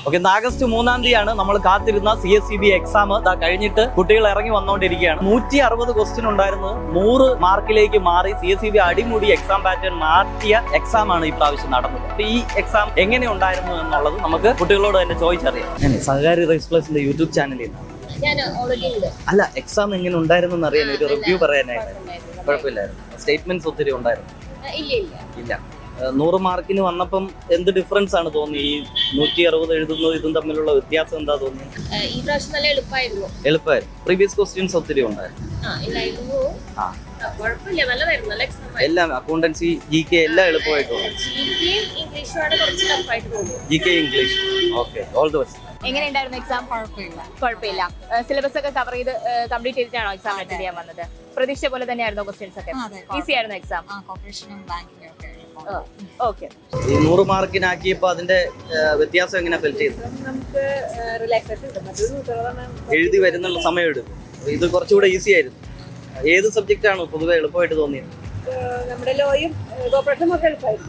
Okay, August 3-ാം തീയതിയാണ് നമ്മൾ കാത്തിരുന്ന CSCB എക്സാം കഴിഞ്ഞിട്ട് കുട്ടികൾ ഇറങ്ങി വന്നുകൊണ്ടിരിക്കുകയാണ്. 160 ക്വസ്റ്റ്യൻ ഉണ്ടായിരുന്നു, 100 മാർക്കിലേക്ക് മാറി CSCB അടിമുടി എക്സാം പാറ്റേൺ മാറ്റിയ എക്സാം ആണ് ഈ പ്രാവശ്യം നടന്നത്. അപ്പൊ ഈ എക്സാം എങ്ങനെ ഉണ്ടായിരുന്നു എന്നുള്ളത് നമുക്ക് കുട്ടികളോട് തന്നെ ചോദിച്ചറിയാം. സഹകാരി റൈസ് പ്ലസിന്റെ യൂട്യൂബ് ചാനലിൽ അല്ല, എക്സാം എങ്ങനെ ഉണ്ടായിരുന്നു അറിയാൻ ഒരു റിവ്യൂ പറയാനായിട്ട്. കുഴപ്പമില്ലായിരുന്നു. സ്റ്റേറ്റ്മെന്റ്സ് ഒത്തിരി ഉണ്ടായിരുന്നു. ഇല്ല, 100 മാർക്കിന് വന്നപ്പം എന്ത് ഡിഫറൻസ് ആണ് തോന്നി? ഈ 160 എഴുതുന്നതും ഇതും തമ്മിലുള്ള വ്യത്യാസം എന്താ തോന്നി? ഈ പ്രാവശ്യം നല്ല എളുപ്പമായിരുന്നു. പ്രീവിയസ് ക്വസ്റ്റ്യൻസ് ഒത്തിരി ഉണ്ടായിരുന്നു. എല്ലാം അക്കൗണ്ടൻസി, GK എല്ലാം എളുപ്പമായിട്ട് GK English. Okay, all the best. എങ്ങനെയുണ്ടായിരുന്നു എക്സാം? കുഴപ്പമില്ല. സിലബസ് ഒക്കെ കവർ ചെയ്ത് കംപ്ലീറ്റ് ചെയ്തിട്ടാണോ എക്സാം അറ്റൻഡ് ചെയ്യാൻ വന്നത്? പ്രതീക്ഷ പോലെ തന്നെയായിരുന്നു ക്വസ്റ്റ്യൻസ് ഒക്കെ? ഈസി ആയിരുന്നു എക്സാം? ഓക്കെ. ഈ 100 മാർക്കിനാക്കിയപ്പോ അതിന്റെ വ്യത്യാസം എങ്ങനെ ഫെൽ ചെയ്തു? എഴുതി വരുന്നുള്ള സമയം എടുക്കും. ഇത് കുറച്ചുകൂടെ ഈസി ആയിരുന്നു. ഏത് സബ്ജക്റ്റ് ആണ് പൊതുവെ എളുപ്പമായിട്ട് തോന്നിയത്?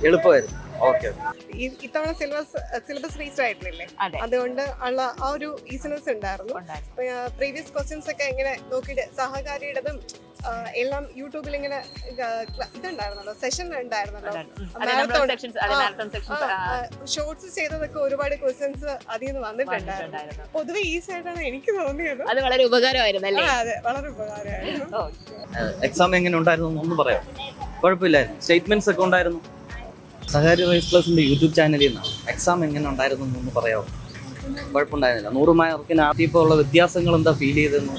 എളുപ്പമായിരുന്നു. ഓക്കെ. ഇത്തവണ സിലബസ് ബേസ്ഡ് ആയിരുന്നില്ലേ, അതുകൊണ്ട് ഉള്ള ആ ഒരു ഈസിനെസ് ഉണ്ടായിരുന്നു. പ്രീവിയസ് ക്വസ്റ്റ്യൻസ് ഒക്കെ ഇങ്ങനെ നോക്കിയിട്ട് സഹകാരിയുടേതും എല്ലാം യൂട്യൂബിൽ ഇങ്ങനെ ഇതുണ്ടായിരുന്നല്ലോ, സെഷൻ ഉണ്ടായിരുന്നല്ലോ, ഷോർട്സ് ചെയ്തതൊക്കെ ഒരുപാട് ക്വസ്റ്റ്യൻസ് അതിൽ നിന്ന് വന്നിട്ടുണ്ടായിരുന്നു. പൊതുവെ ഈസി ആയിട്ടാണ് എനിക്ക് തോന്നിയത്. അത് വളരെ ഉപകാരമായിരുന്നു. അതെ, വളരെ ഉപകാരമായിരുന്നു. എക്സാം എങ്ങനെ ഉണ്ടായിരുന്നു ഒന്ന് പറയാം? കുഴപ്പമില്ലായിരുന്നു. സ്റ്റേറ്റ്മെന്റ്സ് ഒക്കെ ഉണ്ടായിരുന്നു. സഹകാരി റൈസ് പ്ലസിന്റെ യൂട്യൂബ് ചാനലിൽ നിന്നാണ്. എക്സാം എങ്ങനെ ഉണ്ടായിരുന്നു എന്നൊന്ന് പറയാമോ? കുഴപ്പമുണ്ടായിരുന്നില്ല. 100 മാർക്കിന് ആദ്യപ്പോൾ ഉള്ള വ്യത്യാസങ്ങൾ എന്താ ഫീൽ ചെയ്തെന്ന്?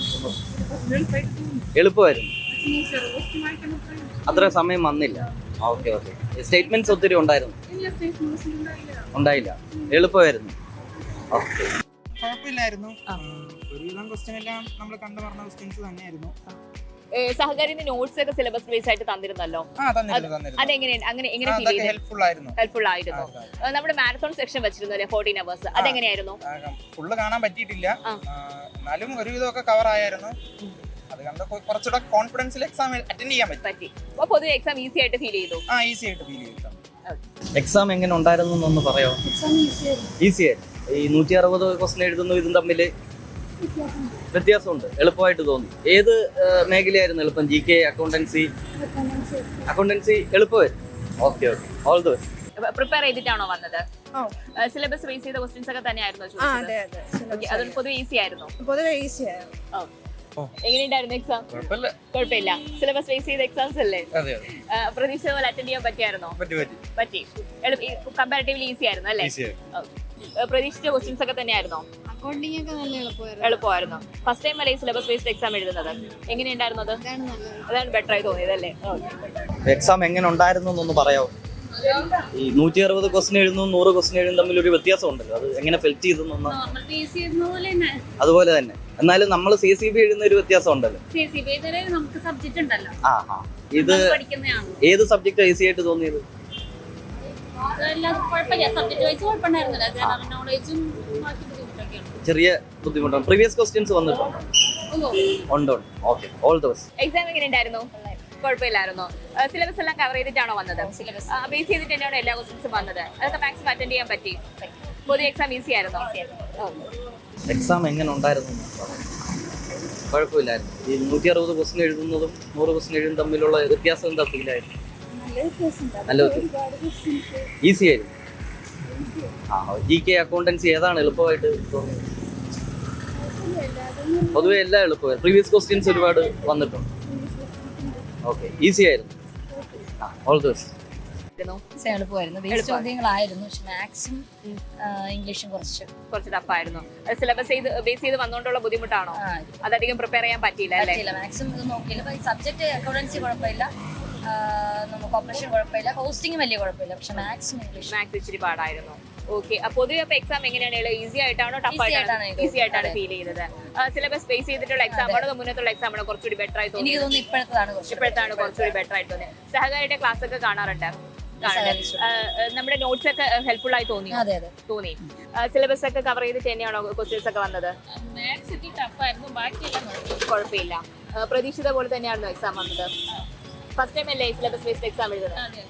എളുപ്പമായിരുന്നു. അത്ര സമയം വന്നില്ല. ഓക്കെ. സ്റ്റേറ്റ്മെന്റ്സ് ഒത്തിരി ഉണ്ടായിരുന്നു? ഉണ്ടായില്ല. എളുപ്പമായിരുന്നു. ഓക്കെ. കുഴപ്പമില്ലായിരുന്നു. ഒരുവിധം ക്വസ്റ്റ്യൻ എല്ലാം നമ്മൾ കണ്ടു പറഞ്ഞ ക്വസ്റ്റ്യൻസ് തന്നെയായിരുന്നു. സഹകാരിന്റെ നോട്ട്സ് ഒക്കെ സിലബസ് ബേസ് ആയിട്ട് തന്നിരുന്നല്ലോ, ഹെൽപ്ഫുൾ ആയിരുന്നു. നമ്മുടെ മാരത്തോൺ സെക്ഷൻ വെച്ചിരുന്നല്ലേ 14 hours, അതെങ്ങനെയായിരുന്നു? ഫുള്ള് കാണാൻ പറ്റിയിട്ടില്ല, എന്നാലും ഒരുവിധമൊക്കെ കവർ ആയിരുന്നു. അത് കണ്ട് കുറച്ചുകൂടെ കോൺഫിഡൻസിൽ എക്സാം അറ്റൻഡ് ചെയ്യാൻ പറ്റി. അപ്പോൾ പൊതുവെ എക്സാം ഈസി ആയിട്ട് ഫീൽ ചെയ്തു? ഈസി ആയിട്ട് ഫീൽ ചെയ്തു. എക്സാം എങ്ങനെ ഉണ്ടായിരുന്നു എന്നൊന്ന് പറയാമോ? ഈസി ആയിരുന്നു. ഈ 160 ക്വസ്റ്റ്യൻ എഴുതുന്നു ഇതും തമ്മിൽ വ്യത്യാസമുണ്ട്. എളുപ്പമായിട്ട് തോന്നി. ഏത് മേഖലയായിരുന്നു എളുപ്പം? GK, അക്കൗണ്ടൻസി എളുപ്പമായിരുന്നു. Okay. All the best. Prepare ചെയ്തിട്ടാണോ വന്നത്? സിലബസ് ബേസ് ചെയ്ത ക്വസ്റ്റ്യൻസ് ഒക്കെ തന്നെയായിരുന്നു? അത് പൊതുവെ ഈസി ആയിരുന്നു. എങ്ങനെയുണ്ടായിരുന്നു എക്സാം? കുഴപ്പമില്ല. സിലബസ് ബേസ് ചെയ്ത എക്സാംസ് അല്ലേ? പ്രതീക്ഷ പോലെ അറ്റൻഡ് ചെയ്യാൻ പറ്റിയായിരുന്നോ? പറ്റി. കമ്പാരിറ്റീവ്ലി ഈസി ആയിരുന്നു അല്ലേ? പ്രതീക്ഷിച്ച ക്വസ്റ്റ്യൻസ് ഒക്കെ തന്നെയായിരുന്നോ? എളുപ്പമായിരുന്നു. ഫസ്റ്റ് ടൈം അല്ലേ സിലബസ് ബേസ്ഡ് എക്സാം എഴുതുന്നത്? എങ്ങനെയുണ്ടായിരുന്നു അത്? അതാണ് ബെറ്റർ ആയി തോന്നിയത് അല്ലേ? എക്സാം എങ്ങനെ ഉണ്ടായിരുന്നു എന്നൊന്ന് പറയാമോ? ഈ 160 ക്വസ്റ്റ്യൻ എഴുതുന്നു 100 ക്വസ്റ്റ്യൻ എഴുതും തമ്മിൽ ഒരു വ്യത്യാസം ഉണ്ടല്ലോ, അത് എങ്ങനെ ഫെൽ ചെയ്തെന്ന്? അതുപോലെ തന്നെ. എന്നാലും നമ്മൾ CSCB എഴുതുന്ന ഒരു വ്യത്യാസം ഉണ്ടല്ലോ. ഇത് ഏത് സബ്ജക്റ്റ് ഈസി ആയിട്ട് തോന്നിയത്? ചെറിയ ബുദ്ധിമുട്ടാണ്. പ്രീവിയസ് ക്വസ്റ്റ്യൻസ് വന്നിട്ടുണ്ടോ? ഉണ്ട്. Okay. All the best. Exam എങ്ങനെയുണ്ടായിരുന്നു? കുഴപ്പമില്ലായിരുന്നു. സിലബസ് എല്ലാം കവർ ചെയ്തിട്ടാണോ വന്നത്? ബേസ് ചെയ്തിട്ട് തന്നെയാണോ എല്ലാ ക്വസ്റ്റ്യൻസും വന്നത്? അതൊക്കെ മാക്സിമം അറ്റൻഡ് ചെയ്യാൻ പറ്റി? പൊതുവെ എക്സാം ഈസി ആയിരുന്നോ? എക്സാം എങ്ങനെ ഉണ്ടായിരുന്നു? കുഴപ്പമില്ലായിരുന്നു. ഈ 160 ക്വസ്റ്റ്യൻ എഴുതുന്നതും 100 ക്വസ്റ്റ്യൻ എഴുതും തമ്മിലുള്ള വ്യത്യാസം എന്താ ഫീൽ ആയിരുന്നു? നല്ല ഈസി ആയിരുന്നു. GK, അക്കൗണ്ടൻസി ഏതാണ് എളുപ്പമായിട്ട് തോന്നിയത്? പൊതുവെ എല്ലാം എളുപ്പമായിരുന്നു. പ്രീവിയസ് ക്വസ്റ്റ്യൻസ് ഒരുപാട് വന്നിട്ടുണ്ട്. ഓക്കെ. ഈസി ആയിരുന്നു. All the best. എളുപ്പമായിരുന്നു. ബേസ് ചോദ്യങ്ങളായിരുന്നു, പക്ഷെ മാത്സും ഇംഗ്ലീഷും കുറച്ച് ടഫായിരുന്നു. സിലബസ് ബേസ് ചെയ്ത് വന്നുകൊണ്ടുള്ള ബുദ്ധിമുട്ടാണോ? അതധികം പ്രിപ്പയർ ചെയ്യാൻ പറ്റിയില്ല അല്ലേ? മാത്സും ഇത് നോക്കിയില്ല. സബ്ജക്ട് അക്കൗണ്ടൻസി കുഴപ്പമില്ല, നമുക്ക് ഓപ്പറേഷൻ കുഴപ്പമില്ല, ഹോസ്റ്റിംഗ് വലിയ കുഴപ്പമില്ല, പക്ഷെ മാത്സും മാത്സ് ഇച്ചിരി പാടായിരുന്നു. ഓക്കെ. പൊതുവെ അപ്പൊ എക്സാം എങ്ങനെയാണ്? ഈസി ആയിട്ടാണോ ടഫ് ആയിട്ടാണ്? ഈസി ആയിട്ടാണ് ഫീൽ ചെയ്തത്. സിലബസ് ബേസ് ചെയ്തിട്ടുള്ള എക്സാം ആണോ മുന്നത്തുള്ള എക്സാം ആണോ കുറച്ചുകൂടി ബെറ്റർ ആയി തോന്നി? ഇപ്പോഴത്താണ് കുറച്ചുകൂടി ബെറ്റർ ആയി തോന്നി. സഹകാരിയുടെ ക്ലാസ് ഒക്കെ കാണാറുണ്ട്? നമ്മുടെ നോട്ട്സ് ഒക്കെ ഹെൽപ്ഫുൾ ആയി തോന്നി? സിലബസ് ഒക്കെ കവർ ചെയ്തിട്ട് തന്നെയാണോ ക്വസ്റ്റ്യൻസ് ഒക്കെ വന്നത്? കുഴപ്പമില്ല. പ്രതീക്ഷിത പോലെ തന്നെയാണോ എക്സാം വന്നത്? ഫസ്റ്റ് ടൈം അല്ലേ സിലബസ് ബേസ്ഡ് എക്സാം എഴുതുന്നത്?